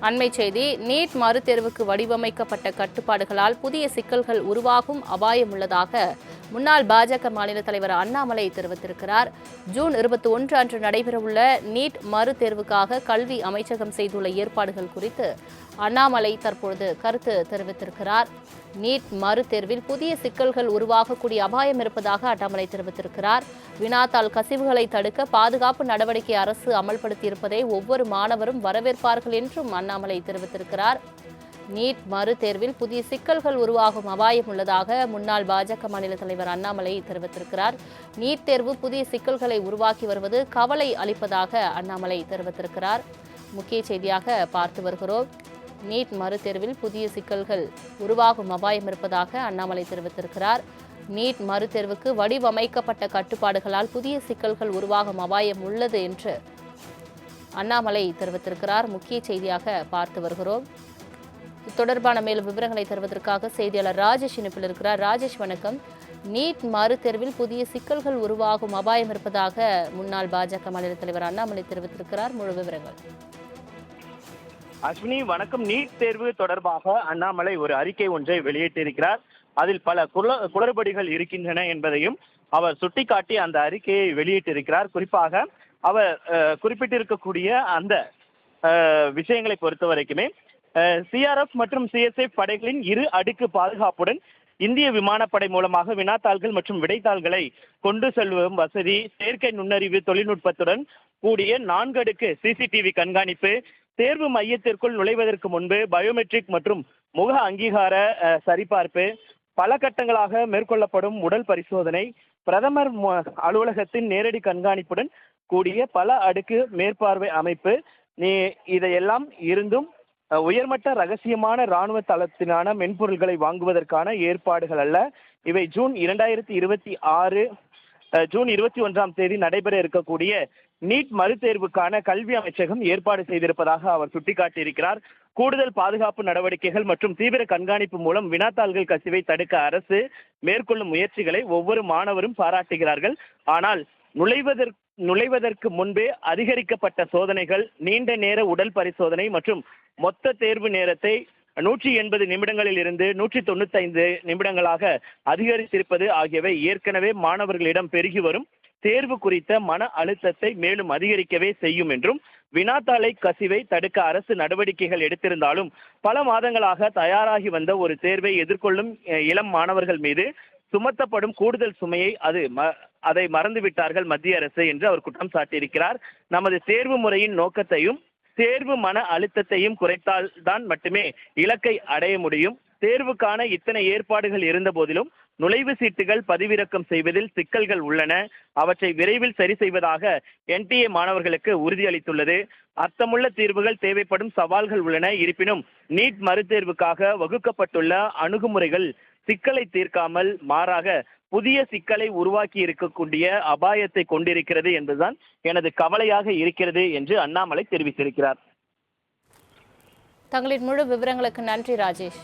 அண்மை செய்தி. நீட் மறுதேர்வுக்கு வடிவமைக்கப்பட்ட கட்டுப்பாடுகளால் புதிய சிக்கல்கள் உருவாகும் அபாயம் உள்ளதாக முன்னாள் பாஜக மாநில தலைவர் அண்ணாமலை தெரிவித்திருக்கிறார். ஜூன் 21 அன்று நடைபெறவுள்ள நீட் மறுதேர்வுக்காக கல்வி அமைச்சகம் செய்துள்ள ஏற்பாடுகள் குறித்து அண்ணாமலை தற்பொழுது கருத்து தெரிவித்திருக்கிறார். நீட் மறுதேர்வில் புதிய சிக்கல்கள் உருவாகக்கூடிய அபாயம் இருப்பதாக அண்ணாமலை தெரிவித்திருக்கிறார். வினாத்தாள் கசிவுகளை தடுக்க பாதுகாப்பு நடவடிக்கை அரசு அமல்படுத்தியிருப்பதை ஒவ்வொரு மாணவரும் வரவேற்பார்கள் என்றும் அண்ணாமலை தெரிவித்திருக்கிறார். நீட் மறுதேர்வில் புதிய சிக்கல்கள் உருவாகும் அபாயம் உள்ளதாக முன்னாள் பாஜக மாநில தலைவர் அண்ணாமலை தெரிவித்திருக்கிறார். நீட் தேர்வு புதிய சிக்கல்களை உருவாக்கி வருவது கவலை அளிப்பதாக அண்ணாமலை தெரிவித்திருக்கிறார். முக்கிய செய்தியாக பார்த்து வருகிறோம். நீட் மறுதேர்வில் புதிய சிக்கல்கள் உருவாகும் அபாயம் இருப்பதாக அண்ணாமலை தெரிவித்திருக்கிறார். நீட் மறுதேர்வுக்கு வடிவமைக்கப்பட்ட கட்டுப்பாடுகளால் புதிய சிக்கல்கள் உருவாகும் அபாயம் உள்ளது என்று அண்ணாமலை தெரிவித்திருக்கிறார். முக்கிய செய்தியாக பார்த்து வருகிறோம். தொடர்பான மேலும் விவரங்களை தருவதற்காக செய்தியாளர் ராஜேஷ் இணைப்பில் இருக்கிறார். ராஜேஷ், வணக்கம். நீட் மறுதேர்வில் புதிய சிக்கல்கள் உருவாகும் அபாயம் இருப்பதாக முன்னாள் பாஜக மாநில தலைவர் அண்ணாமலை தெரிவித்திருக்கிறார். முழு விவரங்கள். அஸ்வினி, வணக்கம். நீட் தேர்வு தொடர்பாக அண்ணாமலை ஒரு அறிக்கை ஒன்றை வெளியிட்டிருக்கிறார். அதில் பல குளறுபடிகள் இருக்கின்றன என்பதையும் அவர் சுட்டிக்காட்டி அந்த அறிக்கையை வெளியிட்டிருக்கிறார். குறிப்பாக அவர் குறிப்பிட்டிருக்கக்கூடிய அந்த விஷயங்களை பொறுத்த வரைக்குமே சிஆர்எஃப் மற்றும் சிஎஸ்எஃப் படைகளின் 2 அடுக்கு பாதுகாப்புடன் இந்திய விமானப்படை மூலமாக வினாத்தாள்கள் மற்றும் விடைத்தாள்களை கொண்டு செல்லும் வசதி, செயற்கை நுண்ணறிவு தொழில்நுட்பத்துடன் கூடிய 4 அடுக்கு சிசிடிவி கண்காணிப்பு, தேர்வு மையத்திற்குள் நுழைவதற்கு முன்பு பயோமெட்ரிக் மற்றும் முக அங்கீகார சரிபார்ப்பு, பல கட்டங்களாக மேற்கொள்ளப்படும் உடல் பரிசோதனை, பிரதமர் அலுவலகத்தின் நேரடி கண்காணிப்புடன் கூடிய பல அடுக்கு மேற்பார்வை அமைப்பு, இதையெல்லாம் இருந்தும் உயர்மட்ட ரகசியமான இராணுவ தளத்திலான மென்பொருள்களை வாங்குவதற்கான ஏற்பாடுகள் அல்ல. இவை ஜூன் 21ஆம் தேதி நடைபெற இருக்கக்கூடிய நீட் மறுதேர்வுக்கான கல்வி அமைச்சகம் ஏற்பாடு செய்திருப்பதாக அவர் சுட்டிக்காட்டியிருக்கிறார். கூடுதல் பாதுகாப்பு நடவடிக்கைகள் மற்றும் தீவிர கண்காணிப்பு மூலம் வினாத்தாள்கள் கசிவை தடுக்க அரசு மேற்கொள்ளும் முயற்சிகளை ஒவ்வொரு மாணவரும் பாராட்டுகிறார்கள். ஆனால் நுழைவதற்கு முன்பே அதிகரிக்கப்பட்ட சோதனைகள், நீண்ட நேர உடல் பரிசோதனை மற்றும் மொத்த தேர்வு நேரத்தை 180 நிமிடங்களில் இருந்து 195 நிமிடங்களாக அதிகரித்திருப்பது ஆகியவை ஏற்கனவே மாணவர்களிடம் பெருகி வரும் தேர்வு குறித்த மன அழுத்தத்தை மேலும் அதிகரிக்கவே செய்யும் என்றும், வினாத்தாளை கசிவை தடுக்க அரசு நடவடிக்கைகள் எடுத்திருந்தாலும் பல மாதங்களாக தயாராகி வந்த ஒரு தேர்வை எதிர்கொள்ளும் இளம் மாணவர்கள் மீது சுமத்தப்படும் கூடுதல் சுமையை அதை மறந்துவிட்டார்கள் மத்திய அரசு என்று அவர் குற்றம் சாட்டியிருக்கிறார். நமது தேர்வு முறையின் நோக்கத்தையும் தேர்வு மன அழுத்தத்தையும் குறைத்தால் தான் மட்டுமே இலக்கை அடைய முடியும். தேர்வுக்கான இத்தனை ஏற்பாடுகள் இருந்த போதிலும் நுழைவு சீட்டுகள் பதிவிறக்கம் செய்வதில் சிக்கல்கள் உள்ளன. அவற்றை விரைவில் சரி செய்வதாக என்டிஏ மாணவர்களுக்கு உறுதியளித்துள்ளது. அர்த்தமுள்ள தீர்வுகள் தேவைப்படும் சவால்கள் உள்ளன. இருப்பினும் நீட் மறுதேர்வுக்காக வகுக்கப்பட்டுள்ள அணுகுமுறைகள் சிக்கலை தீர்க்காமல் மாறாக புதிய சிக்கலை உருவாக்கி இருக்கக்கூடிய அபாயத்தை கொண்டிருக்கிறது என்பதுதான் எனது கவலையாக இருக்கிறது என்று அண்ணாமலை தெரிவித்திருக்கிறார். தங்களின் முழு விவரங்களுக்கு நன்றி ராஜேஷ்.